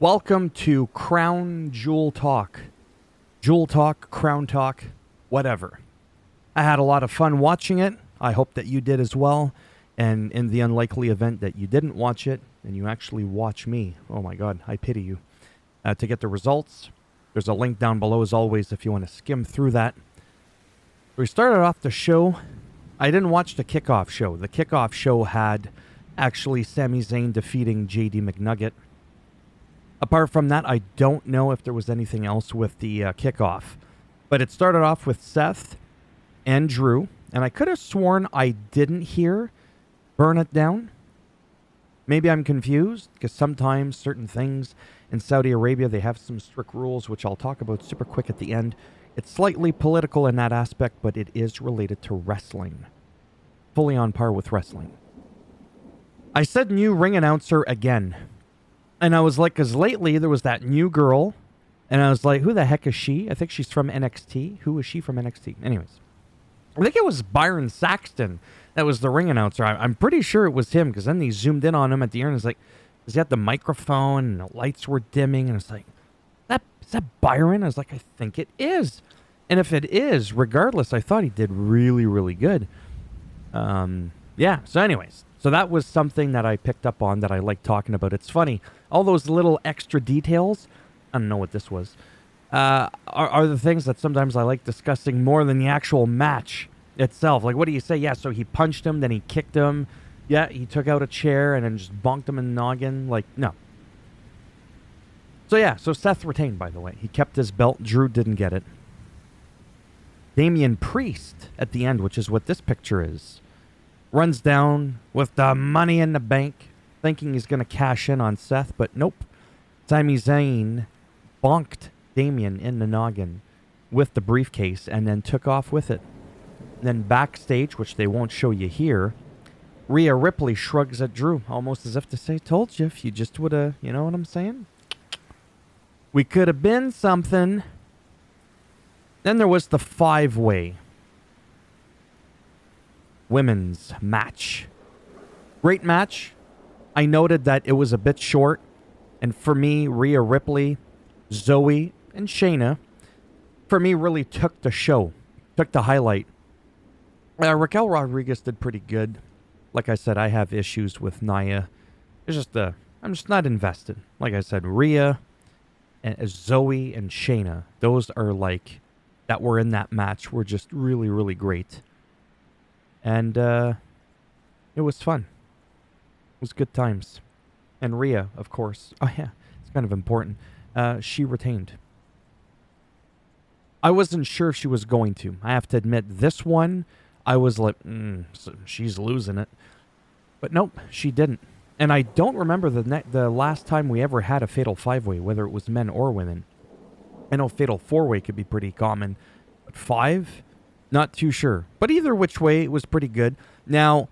Welcome to Crown Jewel Talk. Jewel Talk, Crown Talk, whatever. I had a lot of fun watching it. I hope that you did as well. And in the unlikely event that you didn't watch it and you actually watch me, oh my God, I pity you. To get the results, there's a link down below as always if you want to skim through that. We started off the show. I didn't watch the kickoff show. The kickoff show had actually Sami Zayn defeating JD McNugget. Apart from that, I don't know if there was anything else with the kickoff. But it started off with Seth and Drew. And I could have sworn I didn't hear Burn It Down. Maybe I'm confused, because sometimes certain things in Saudi Arabia, they have some strict rules, which I'll talk about super quick at the end. It's slightly political in that aspect, but it is related to wrestling. Fully on par with wrestling. I said new ring announcer again. And I was like, because lately there was that new girl. And I was like, who the heck is she? I think she's from NXT. Who is she from NXT? Anyways. I think it was Byron Saxton that was the ring announcer. I'm pretty sure it was him, because then they zoomed in on him at the end. It's like, because he had the microphone and the lights were dimming. And it's like, is that Byron? I was like, I think it is. And if it is, regardless, I thought he did really, really good. Yeah, so anyways. So that was something that I picked up on that I like talking about. It's funny. All those little extra details, I don't know what this was, are the things that sometimes I like discussing more than the actual match itself. Like, what do you say? Yeah, so he punched him, then he kicked him. Yeah, he took out a chair and then just bonked him in the noggin. Like, no. So yeah, so Seth retained, by the way. He kept his belt. Drew didn't get it. Damian Priest at the end, which is what this picture is, runs down with the money in the bank, thinking he's going to cash in on Seth, but nope. Sami Zayn bonked Damian in the noggin with the briefcase and then took off with it. Then backstage, which they won't show you here, Rhea Ripley shrugs at Drew, almost as if to say, told you, if you just would have, you know what I'm saying? We could have been something. Then there was the 5-way women's match. Great match. I noted that it was a bit short. And for me, Rhea Ripley, Zoe, and Shayna, for me, really took the show. Took the highlight. Raquel Rodriguez did pretty good. Like I said, I have issues with Nia. It's just I'm just not invested. Like I said, Rhea, and Zoe, and Shayna, those are like, that were in that match were just really, really great. And it was fun. It was good times. And Rhea, of course. Oh, yeah. It's kind of important. She retained. I wasn't sure if she was going to. I have to admit, this one, I was like, so she's losing it. But nope, she didn't. And I don't remember the last time we ever had a Fatal 5-way, whether it was men or women. I know Fatal 4-way could be pretty common. But 5? Not too sure. But either which way, it was pretty good. Now,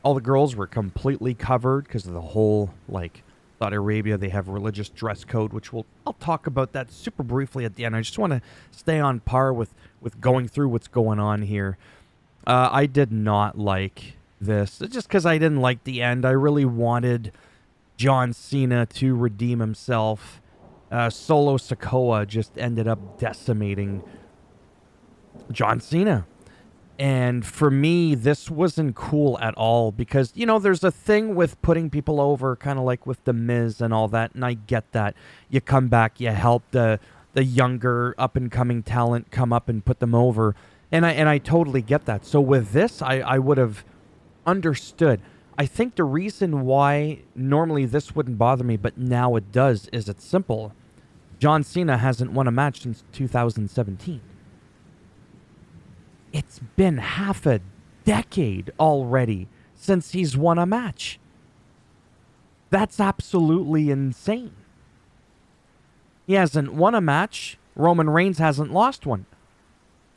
all the girls were completely covered because of the whole, like, Saudi Arabia, they have religious dress code, which I'll talk about that super briefly at the end. I just want to stay on par with going through what's going on here. I did not like this. It's just because I didn't like the end. I really wanted John Cena to redeem himself. Solo Sikoa just ended up decimating John Cena. And for me, this wasn't cool at all because, you know, there's a thing with putting people over, kind of like with The Miz and all that, and I get that. You come back, you help the younger up-and-coming talent come up and put them over, and I totally get that. So with this, I would have understood. I think the reason why normally this wouldn't bother me, but now it does, is it's simple. John Cena hasn't won a match since 2017. It's been half a decade already since he's won a match. That's absolutely insane. He hasn't won a match. Roman Reigns hasn't lost one.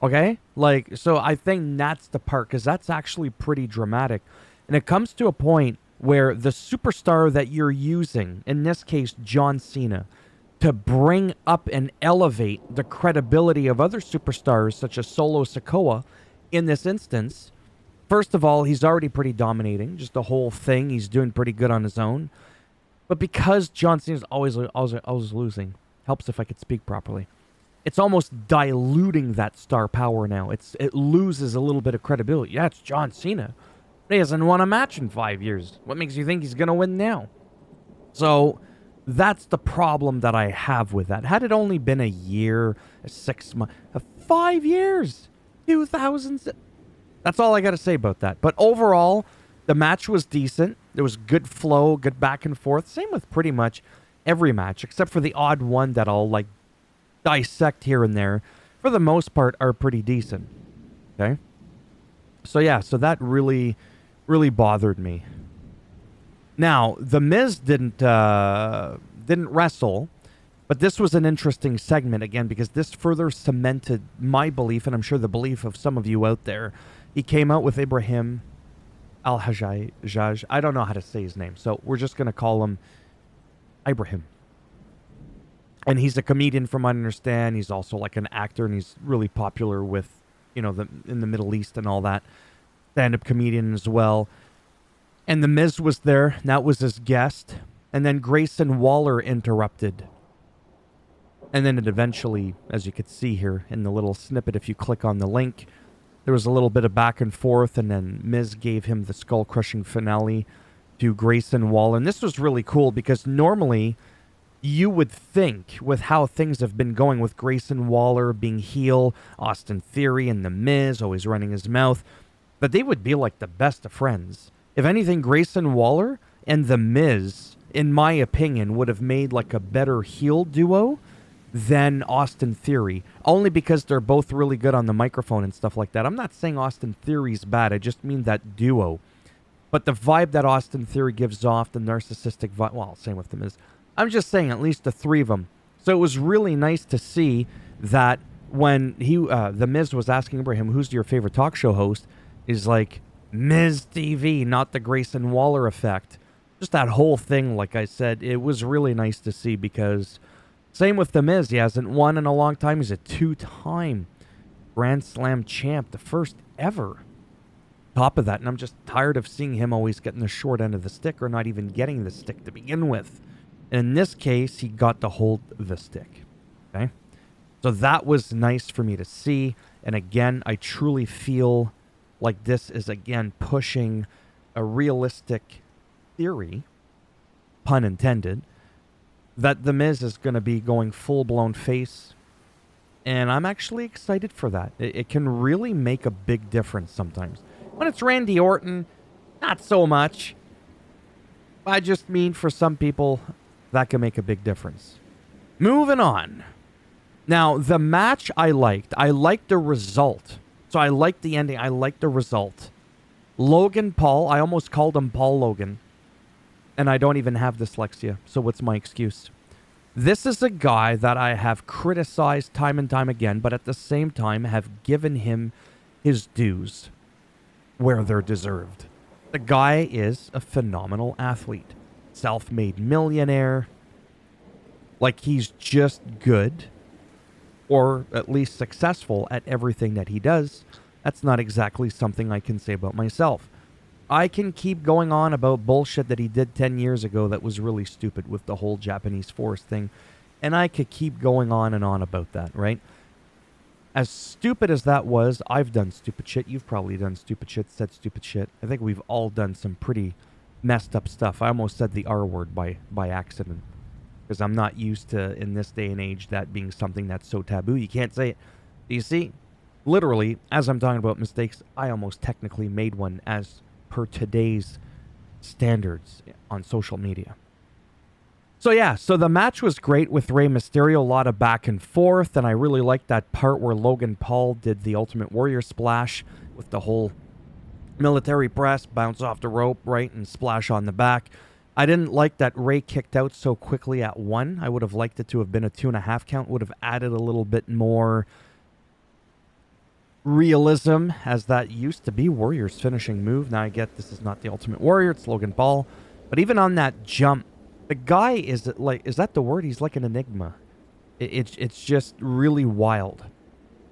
Okay? Like, so I think that's the part, because that's actually pretty dramatic. And it comes to a point where the superstar that you're using, in this case, John Cena, to bring up and elevate the credibility of other superstars such as Solo Sikoa in this instance. First of all, he's already pretty dominating. Just the whole thing, he's doing pretty good on his own. But because John Cena's always losing, helps if I could speak properly. It's almost diluting that star power now. It loses a little bit of credibility. Yeah, it's John Cena. He hasn't won a match in 5 years. What makes you think he's going to win now? So that's the problem that I have with that. Had it only been a year, 6 months, 5 years, 2000s. That's all I got to say about that. But overall, the match was decent. There was good flow, good back and forth. Same with pretty much every match, except for the odd one that I'll like dissect here and there. For the most part, are pretty decent. Okay? So yeah, so that really bothered me. Now, The Miz didn't wrestle, but this was an interesting segment again because this further cemented my belief, and I'm sure the belief of some of you out there. He came out with Ibrahim Al-Hajjaj. I don't know how to say his name, so we're just going to call him Ibrahim. And he's a comedian from what I understand. He's also like an actor, and he's really popular with, in the Middle East and all that. Stand-up comedian as well. And The Miz was there. That was his guest. And then Grayson Waller interrupted. And then it eventually, as you could see here in the little snippet, if you click on the link, there was a little bit of back and forth, and then Miz gave him the skull-crushing finale to Grayson Waller. And this was really cool because normally you would think, with how things have been going with Grayson Waller being heel, Austin Theory and The Miz always running his mouth, that they would be like the best of friends. If anything, Grayson Waller and The Miz, in my opinion, would have made like a better heel duo than Austin Theory, only because they're both really good on the microphone and stuff like that. I'm not saying Austin Theory's bad, I just mean that duo. But the vibe that Austin Theory gives off, the narcissistic vibe, well, same with The Miz. I'm just saying at least the three of them. So it was really nice to see that when The Miz was asking Ibrahim, who's your favorite talk show host, he's like, Miz TV, not the Grayson Waller effect. Just that whole thing, like I said, it was really nice to see because same with The Miz. He hasn't won in a long time. He's a 2-time Grand Slam champ, the first ever. Top of that, and I'm just tired of seeing him always getting the short end of the stick or not even getting the stick to begin with. And in this case, he got to hold the stick. Okay? So that was nice for me to see. And again, I truly feel like this is, again, pushing a realistic theory, pun intended, that The Miz is going to be going full-blown face. And I'm actually excited for that. It can really make a big difference sometimes. When it's Randy Orton, not so much. I just mean for some people, that can make a big difference. Moving on. Now, the match I liked. I liked the result. So I liked the ending. I liked the result. Logan Paul. I almost called him Paul Logan. And I don't even have dyslexia. So what's my excuse? This is a guy that I have criticized time and time again, but at the same time have given him his dues where they're deserved. The guy is a phenomenal athlete. Self-made millionaire. Like, he's just good, or at least successful at everything that he does. That's not exactly something I can say about myself. I can keep going on about bullshit that he did 10 years ago that was really stupid with the whole Japanese force thing. And I could keep going on and on about that, right? As stupid as that was, I've done stupid shit. You've probably done stupid shit, said stupid shit. I think we've all done some pretty messed up stuff. I almost said the R word by accident. Because I'm not used to, in this day and age, that being something that's so taboo. You can't say it. You see, literally, as I'm talking about mistakes, I almost technically made one as per today's standards on social media. So yeah, so the match was great with Rey Mysterio, a lot of back and forth, and I really liked that part where Logan Paul did the Ultimate Warrior splash with the whole military press, bounce off the rope, right, and splash on the back. I didn't like that Rey kicked out so quickly at 1. I would have liked it to have been a 2.5 count, would have added a little bit more realism, as that used to be Warrior's finishing move. Now I get this is not the Ultimate Warrior, it's Logan Paul. But even on that jump, the guy is like, is that the word? He's like an enigma. It's just really wild.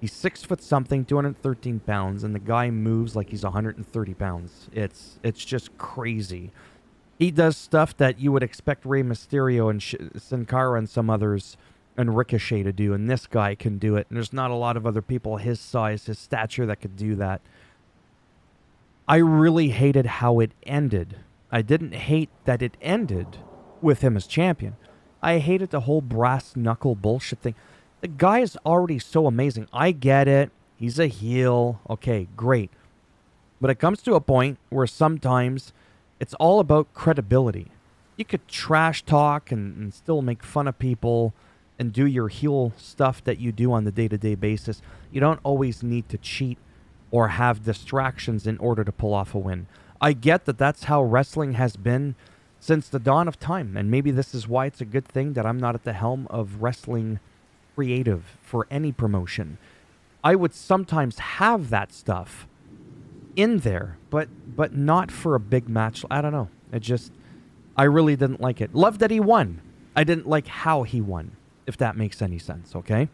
He's 6 foot something, 213 pounds, and the guy moves like he's 130 pounds. It's just crazy. He does stuff that you would expect Rey Mysterio and Sin Cara and some others and Ricochet to do, and this guy can do it. And there's not a lot of other people his size, his stature that could do that. I really hated how it ended. I didn't hate that it ended with him as champion. I hated the whole brass knuckle bullshit thing. The guy is already so amazing. I get it. He's a heel. Okay, great. But it comes to a point where sometimes it's all about credibility. You could trash talk and still make fun of people and do your heel stuff that you do on the day-to-day basis. You don't always need to cheat or have distractions in order to pull off a win. I get that that's how wrestling has been since the dawn of time, and maybe this is why it's a good thing that I'm not at the helm of wrestling creative for any promotion. I would sometimes have that stuff in there, but not for a big match. I don't know. I really didn't like it. Love that he won. I didn't like how he won, if that makes any sense, okay?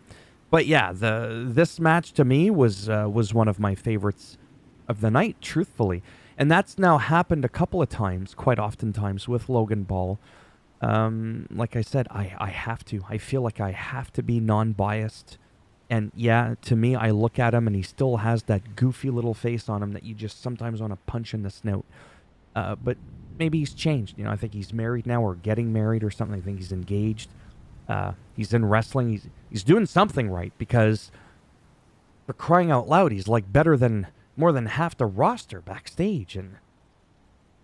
But yeah, this match to me was one of my favorites of the night, truthfully. And that's now happened a couple of times, quite oftentimes, with Logan Paul. Like I said, I have to. I feel like I have to be non-biased. And yeah, to me, I look at him and he still has that goofy little face on him that you just sometimes want to punch in the snout. But maybe he's changed. You know, I think he's married now or getting married or something. I think he's engaged. He's in wrestling. He's doing something right, because for crying out loud, he's like better than more than half the roster backstage. And,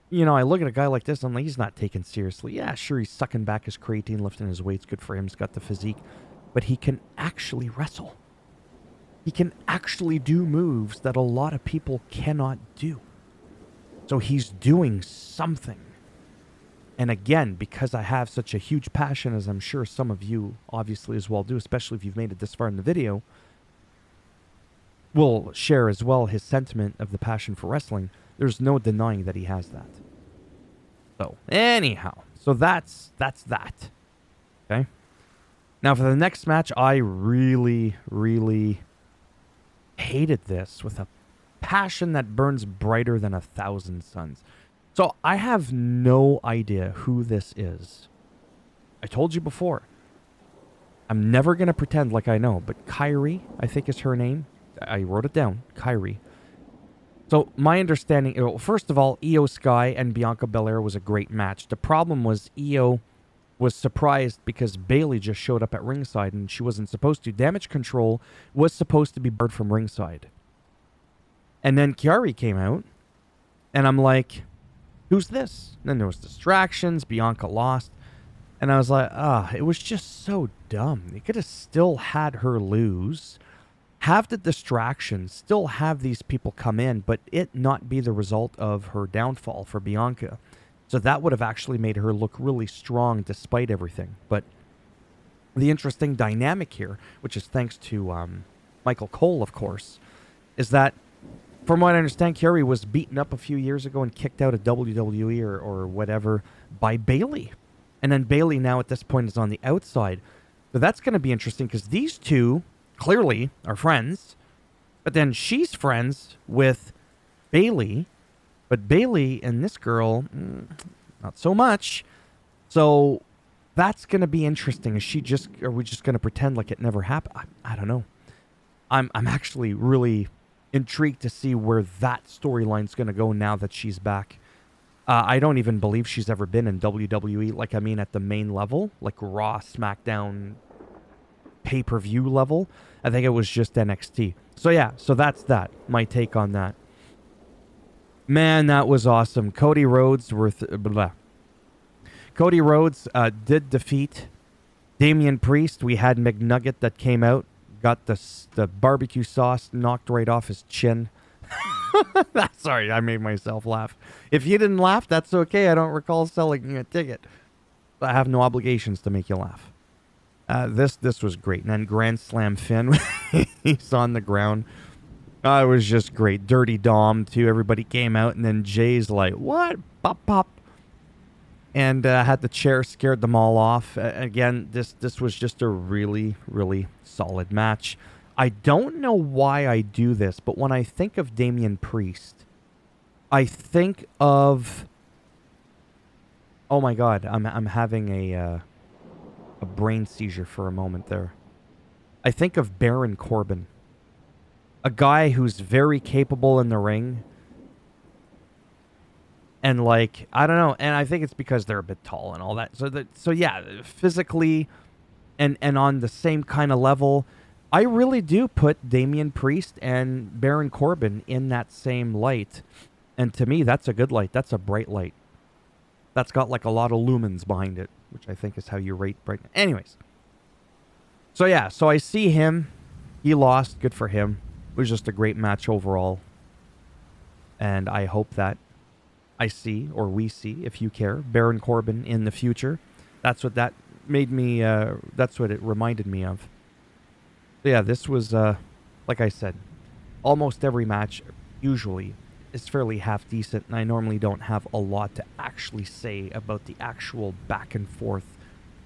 you know, I look at a guy like this, I'm like, he's not taken seriously. Yeah, sure, he's sucking back his creatine, lifting his weights. Good for him. He's got the physique. But he can actually wrestle. He can actually do moves that a lot of people cannot do. So he's doing something. And again, because I have such a huge passion, as I'm sure some of you obviously as well do, especially if you've made it this far in the video, will share as well his sentiment of the passion for wrestling. There's no denying that he has that. So, anyhow, so that's that. Okay? Now, for the next match, I really, really hated this with a passion that burns brighter than 1,000 suns. So, I have no idea who this is. I told you before. I'm never going to pretend like I know, but Kairi, I think is her name. I wrote it down. Kairi. So, my understanding... Well, first of all, Io Sky and Bianca Belair was a great match. The problem was Io was surprised because Bayley just showed up at ringside and she wasn't supposed to. Damage Control was supposed to be barred from ringside. And then Kairi came out, and I'm like, who's this? And then there was distractions. Bianca lost. And I was like, it was just so dumb. You could have still had her lose, have the distractions, still have these people come in, but it not be the result of her downfall for Bianca. So that would have actually made her look really strong despite everything. But the interesting dynamic here, which is thanks to Michael Cole, of course, is that from what I understand, Kairi was beaten up a few years ago and kicked out of WWE or whatever by Bayley. And then Bayley now at this point is on the outside. So that's going to be interesting because these two clearly are friends. But then she's friends with Bayley. But Bayley and this girl, not so much. So that's going to be interesting. Are we just going to pretend like it never happened? I don't know. I'm actually really intrigued to see where that storyline's going to go now that she's back. I don't even believe she's ever been in WWE. Like, I mean, at the main level, like Raw, SmackDown, pay-per-view level. I think it was just NXT. So yeah, so that's that. My take on that. Man, that was awesome. Cody Rhodes did defeat Damian Priest. We had McNugget that came out, got the barbecue sauce knocked right off his chin. Sorry, I made myself laugh. If you didn't laugh, that's okay. I don't recall selling a ticket. I have no obligations to make you laugh. This was great. And then Grand Slam Finn, he's on the ground. It was just great. Dirty Dom, too. Everybody came out, and then Jay's like, what? Pop, pop. And had the chair, scared them all off. Again, this was just a really, really solid match. I don't know why I do this, but when I think of Damian Priest, I think of Oh my God, I'm having a brain seizure for a moment there. I think of Baron Corbin, a guy who's very capable in the ring, and like I don't know, and I think it's because they're a bit tall and all that. So yeah, physically and on the same kind of level, I really do put Damian Priest and Baron Corbin in that same light. And to me, that's a good light. That's a bright light. That's got like a lot of lumens behind it, which I think is how you rate brightness. Anyways. So yeah, so I see him. He lost. Good for him. It was just a great match overall. And I hope that I see, or we see, if you care, Baron Corbin in the future. That's what that made me, that's what it reminded me of. Yeah, this was, like I said, almost every match usually is fairly half decent, and I normally don't have a lot to actually say about the actual back and forth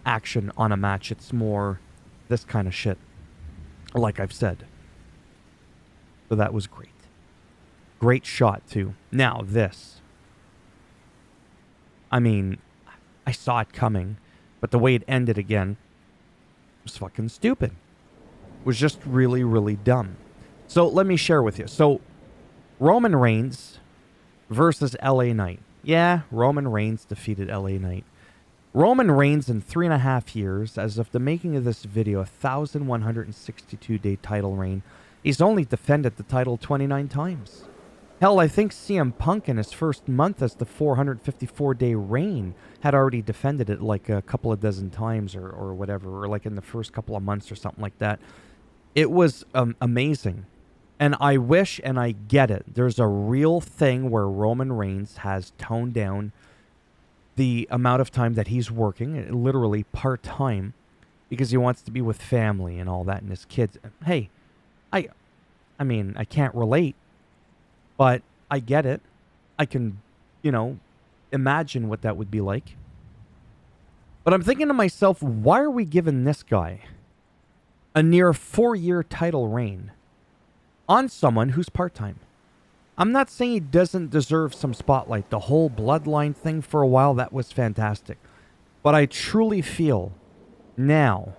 action on a match. It's more this kind of shit, like I've said. So that was great. Great shot, too. Now, this. I mean, I saw it coming, but the way it ended again was fucking stupid. It was just really, really dumb. So let me share with you. So Roman Reigns versus LA Knight. Yeah, Roman Reigns defeated LA Knight. Roman Reigns in 3.5 years, as of the making of this video, 1,162-day title reign. He's only defended the title 29 times. Hell, I think CM Punk in his first month as the 454-day reign had already defended it like a couple of dozen times or whatever, or like in the first couple of months or something like that. It was amazing. And I wish, and I get it, there's a real thing where Roman Reigns has toned down the amount of time that he's working, literally part-time, because he wants to be with family and all that and his kids. Hey, I mean, I can't relate, but I get it. I can, imagine what that would be like. But I'm thinking to myself, why are we giving this guy a near 4-year title reign on someone who's part-time? I'm not saying he doesn't deserve some spotlight. The whole bloodline thing for a while, that was fantastic. But I truly feel now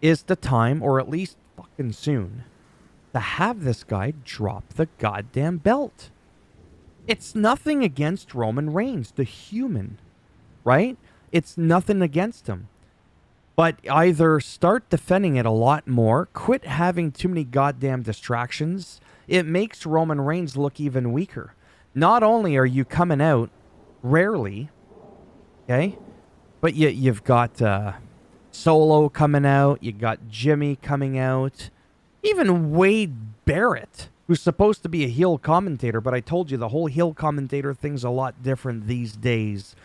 is the time, or at least fucking soon, to have this guy drop the goddamn belt. It's nothing against Roman Reigns, the human, right? It's nothing against him. But either start defending it a lot more, quit having too many goddamn distractions. It makes Roman Reigns look even weaker. Not only are you coming out rarely, okay, but you've got Solo coming out, you got Jimmy coming out, even Wade Barrett, who's supposed to be a heel commentator, but I told you the whole heel commentator thing's a lot different these days,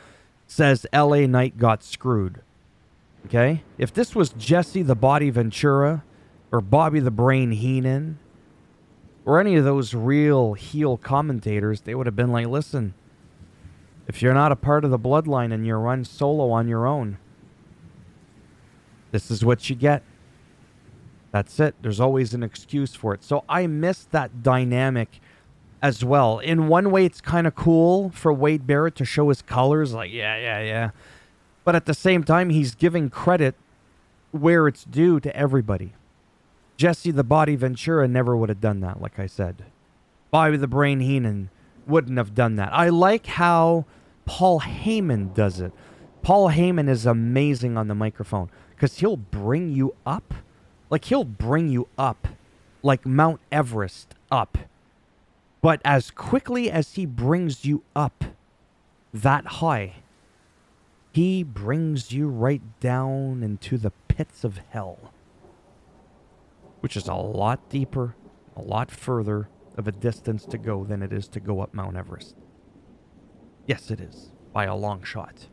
says LA Knight got screwed. Okay? If this was Jesse the Body Ventura or Bobby the Brain Heenan or any of those real heel commentators, they would have been like, listen, if you're not a part of the bloodline and you run solo on your own, this is what you get. That's it. There's always an excuse for it. So I miss that dynamic as well. In one way, it's kind of cool for Wade Barrett to show his colors, like, yeah. But at the same time, he's giving credit where it's due to everybody. Jesse the Body Ventura never would have done that, like I said. Bobby the Brain Heenan wouldn't have done that. I like how Paul Heyman does it. Paul Heyman is amazing on the microphone because he'll bring you up. Like, he'll bring you up like Mount Everest up. But as quickly as he brings you up that high, he brings you right down into the pits of hell, which is a lot deeper, a lot further of a distance to go than it is to go up Mount Everest. Yes, it is, by a long shot.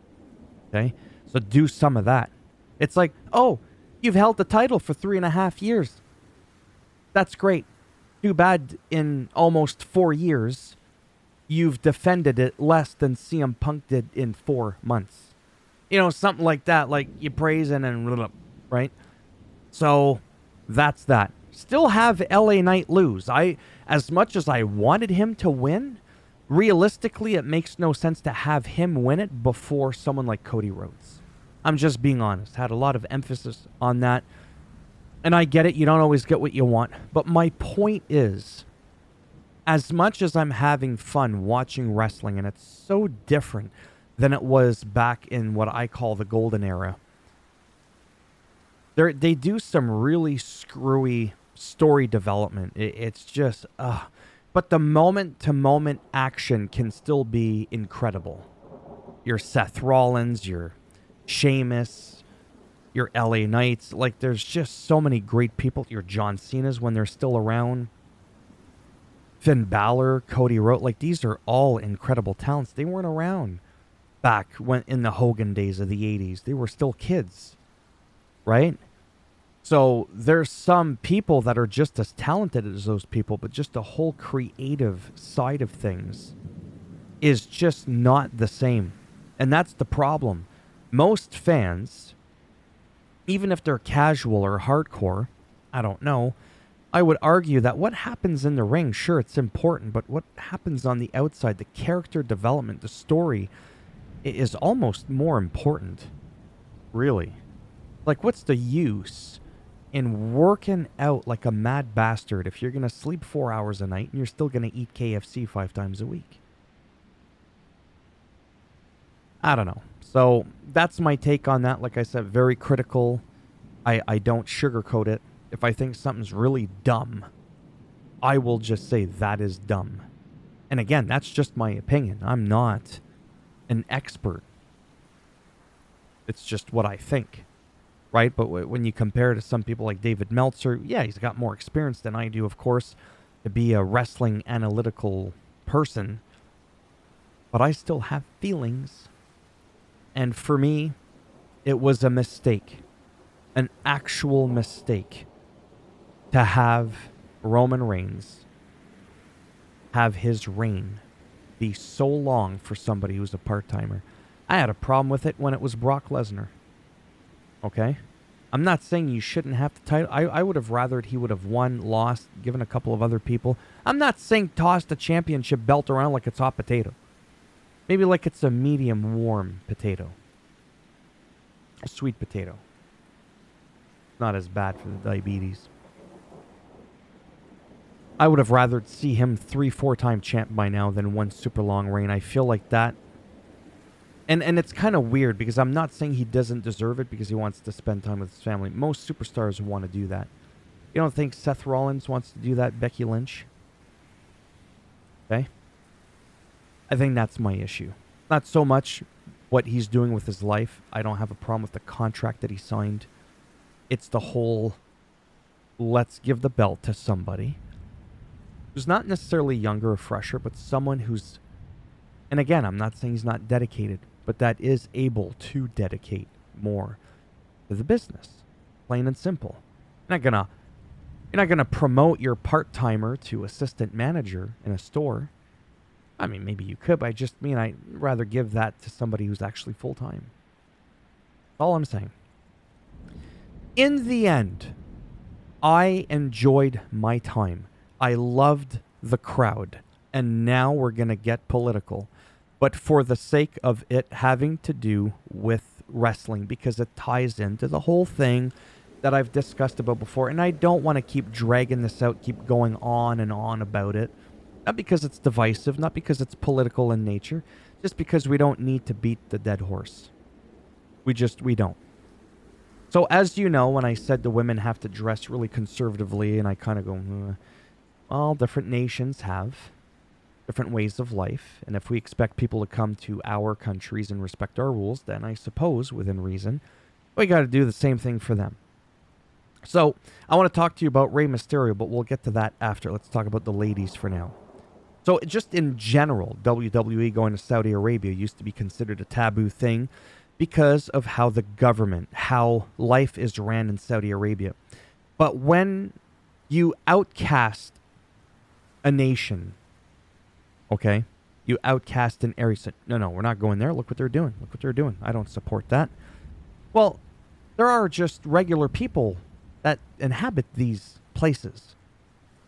Okay? So do some of that. It's like, oh, you've held the title for 3.5 years. That's great. Too bad in almost 4 years, you've defended it less than CM Punk did in 4 months. Something like that, like you praising and right? So that's that. Still have LA Knight lose. As much as I wanted him to win, Realistically, it makes no sense to have him win it before someone like Cody Rhodes. I'm just being honest. Had a lot of emphasis on that. And I get it. You don't always get what you want. But my point is, as much as I'm having fun watching wrestling, and it's so different than it was back in what I call the golden era, they do some really screwy story development. It's just, but the moment-to-moment action can still be incredible. Your Seth Rollins, your Sheamus, your LA Knights. Like, there's just so many great people. Your John Cena's when they're still around. Finn Balor, Cody Rhodes. Like, these are all incredible talents. They weren't around back when in the Hogan days of the 80s. They were still kids, right? So there's some people that are just as talented as those people, but just the whole creative side of things is just not the same. And that's the problem. Most fans, even if they're casual or hardcore, I don't know, I would argue that what happens in the ring, sure, it's important, but what happens on the outside, the character development, the story, is almost more important, really. Like, what's the use in working out like a mad bastard if you're going to sleep 4 hours a night and you're still going to eat KFC 5 times a week? I don't know. So that's my take on that. Like I said, very critical. I don't sugarcoat it. If I think something's really dumb, I will just say that is dumb. And again, that's just my opinion. I'm not an expert. It's just what I think. Right? But when you compare to some people like David Meltzer, yeah, he's got more experience than I do, of course, to be a wrestling analytical person. But I still have feelings. And for me, it was a mistake. An actual mistake to have Roman Reigns have his reign be so long for somebody who's a part-timer. I had a problem with it when it was Brock Lesnar. Okay? I'm not saying you shouldn't have the title. I would have rathered he would have won, lost, given a couple of other people. I'm not saying toss the championship belt around like it's hot potato. Maybe like it's a medium warm potato. A sweet potato. Not as bad for the diabetes. I would have rather see him 3-4 time champ by now than one super long reign. I feel like that. And it's kind of weird because I'm not saying he doesn't deserve it because he wants to spend time with his family. Most superstars want to do that. You don't think Seth Rollins wants to do that, Becky Lynch? Okay? I think that's my issue. Not so much what he's doing with his life. I don't have a problem with the contract that he signed. It's the whole, let's give the belt to somebody who's not necessarily younger or fresher, but someone who's, and again, I'm not saying he's not dedicated, but that is able to dedicate more to the business. Plain and simple. You're not gonna promote your part-timer to assistant manager in a store. I mean, maybe you could, but I just mean I'd rather give that to somebody who's actually full-time. That's all I'm saying. In the end, I enjoyed my time. I loved the crowd. And now we're going to get political. But for the sake of it having to do with wrestling, because it ties into the whole thing that I've discussed about before. And I don't want to keep dragging this out, keep going on and on about it. Not because it's divisive, not because it's political in nature, just because we don't need to beat the dead horse. We don't. So as you know, when I said the women have to dress really conservatively, and I kind of go, well, different nations have different ways of life, and if we expect people to come to our countries and respect our rules, then I suppose, within reason, we got to do the same thing for them. So, I want to talk to you about Rey Mysterio, but we'll get to that after. Let's talk about the ladies for now. So, just in general, WWE going to Saudi Arabia used to be considered a taboo thing because of how the government, how life is ran in Saudi Arabia. But when you outcast a nation, okay, you outcast an area, said, no, we're not going there. Look what they're doing. Look what they're doing. I don't support that. Well, there are just regular people that inhabit these places.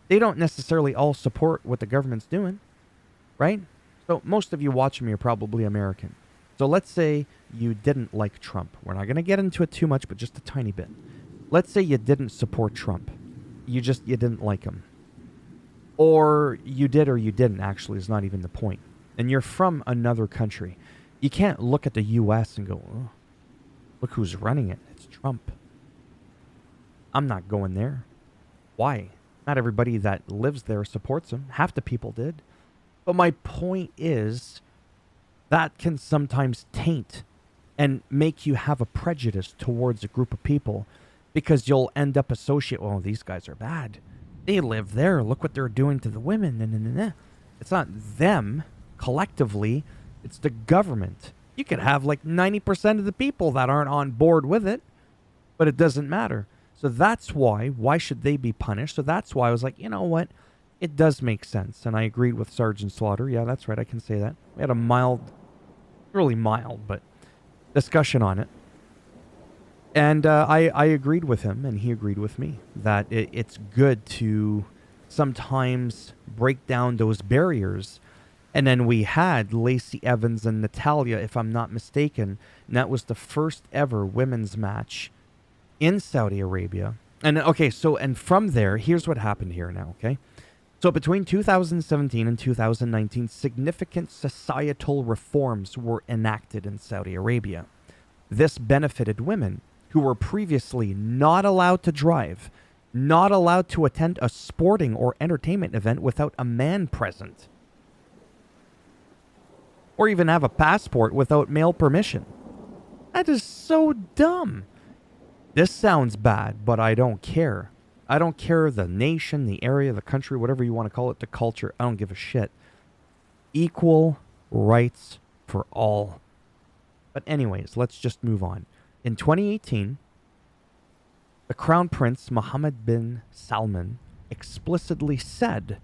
They don't necessarily all support what the government's doing, right? So most of you watching me are probably American. So let's say you didn't like Trump. We're not going to get into it too much, but just a tiny bit. Let's say you didn't support Trump. You didn't like him. Or you did or you didn't, actually, is not even the point. And you're from another country. You can't look at the U.S. and go, oh, look who's running it. It's Trump. I'm not going there. Why? Not everybody that lives there supports him. Half the people did. But my point is that can sometimes taint and make you have a prejudice towards a group of people because you'll end up associating, well, these guys are bad. They live there. Look what they're doing to the women. It's not them collectively. It's the government. You could have like 90% of the people that aren't on board with it, but it doesn't matter. So that's why should they be punished? So that's why I was like, you know what? It does make sense. And I agreed with Sergeant Slaughter. Yeah, that's right. I can say that. We had a really mild, but discussion on it. And I agreed with him, and he agreed with me, that it's good to sometimes break down those barriers. And then we had Lacey Evans and Natalia, if I'm not mistaken, and that was the first ever women's match in Saudi Arabia. And okay, and from there, here's what happened here now, okay? So between 2017 and 2019, significant societal reforms were enacted in Saudi Arabia. This benefited women who were previously not allowed to drive, not allowed to attend a sporting or entertainment event without a man present, or even have a passport without male permission. That is so dumb. This sounds bad, but I don't care. I don't care the nation, the area, the country, whatever you want to call it, the culture. I don't give a shit. Equal rights for all. But anyways, let's just move on. In 2018, the Crown Prince Mohammed bin Salman explicitly said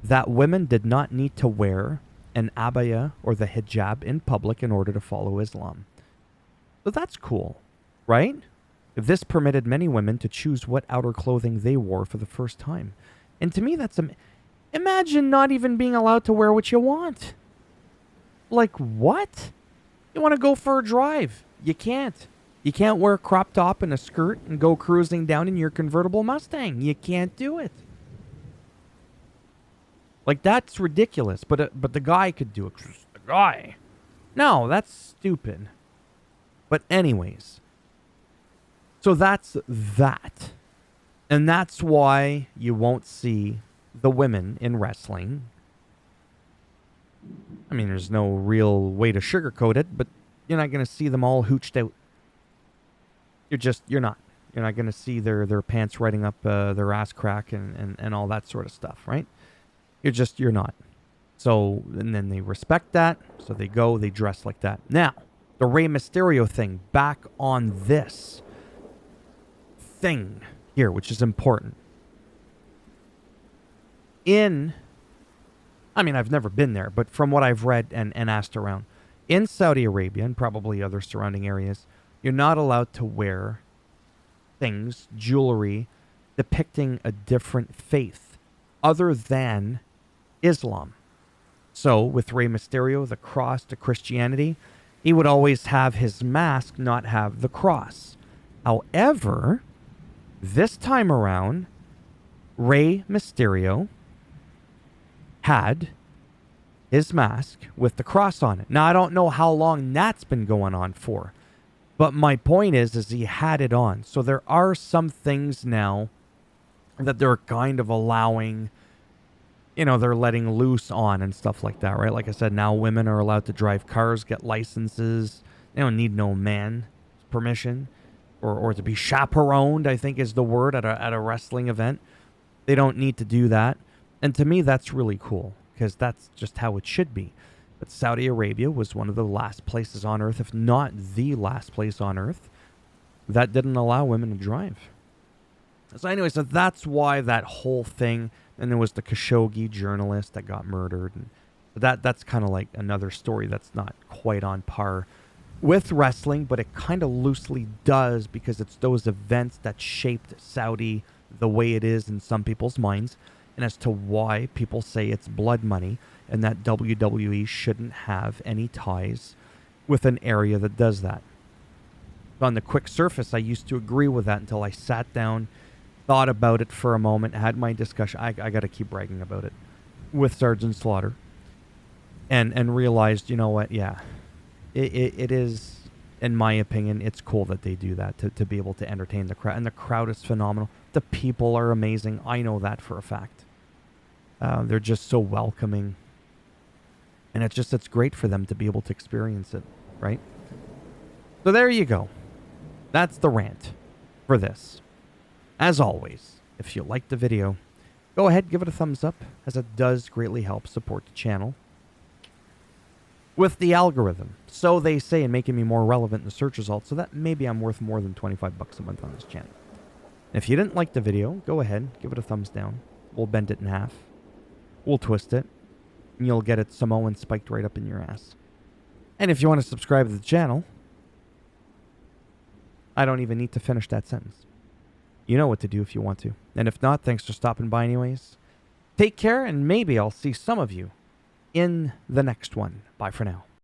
that women did not need to wear an abaya or the hijab in public in order to follow Islam. So that's cool, right? This permitted many women to choose what outer clothing they wore for the first time. And to me, that's... imagine not even being allowed to wear what you want. Like, what? You want to go for a drive. You can't. You can't wear a crop top and a skirt and go cruising down in your convertible Mustang. You can't do it. Like, that's ridiculous. But the guy could do it. The guy. No, that's stupid. But anyways. So that's that. And that's why you won't see the women in wrestling. I mean, there's no real way to sugarcoat it, but you're not going to see them all hooched out. You're not. You're not going to see their pants riding up their ass crack and all that sort of stuff, right? You're not. So, and then they respect that, so they dress like that. Now, the Rey Mysterio thing, back on this thing here, which is important. I've never been there, but from what I've read and asked around, in Saudi Arabia and probably other surrounding areas, you're not allowed to wear things, jewelry, depicting a different faith other than Islam. So with Rey Mysterio, the cross to Christianity, he would always have his mask not have the cross. However, this time around, Rey Mysterio had his mask with the cross on it. Now, I don't know how long that's been going on for, but my point is he had it on. So there are some things now that they're kind of allowing, they're letting loose on and stuff like that, right? Like I said, now women are allowed to drive cars, get licenses. They don't need no man permission or to be chaperoned, I think is the word, at a wrestling event. They don't need to do that. And to me, that's really cool because that's just how it should be. But Saudi Arabia was one of the last places on earth, if not the last place on earth, that didn't allow women to drive. So anyway, so that's why that whole thing, and there was the Khashoggi journalist that got murdered. And that's kind of like another story that's not quite on par with wrestling, but it kind of loosely does because it's those events that shaped Saudi the way it is in some people's minds, and as to why people say it's blood money. and that WWE shouldn't have any ties with an area that does that. On the quick surface, I used to agree with that until I sat down, thought about it for a moment, had my discussion. I got to keep bragging about it with Sergeant Slaughter, and realized, you know what? Yeah, it is, in my opinion, it's cool that they do that to be able to entertain the crowd, and the crowd is phenomenal. The people are amazing. I know that for a fact. They're just so welcoming, and it's great for them to be able to experience it, right? So there you go. That's the rant for this. As always, if you liked the video, go ahead, give it a thumbs up, as it does greatly help support the channel with the algorithm, so they say, and making me more relevant in the search results, so that maybe I'm worth more than 25 bucks a month on this channel. If you didn't like the video, go ahead, give it a thumbs down. We'll bend it in half. We'll twist it, and you'll get it Samoan spiked right up in your ass. And if you want to subscribe to the channel, I don't even need to finish that sentence. You know what to do if you want to. And if not, thanks for stopping by anyways. Take care, and maybe I'll see some of you in the next one. Bye for now.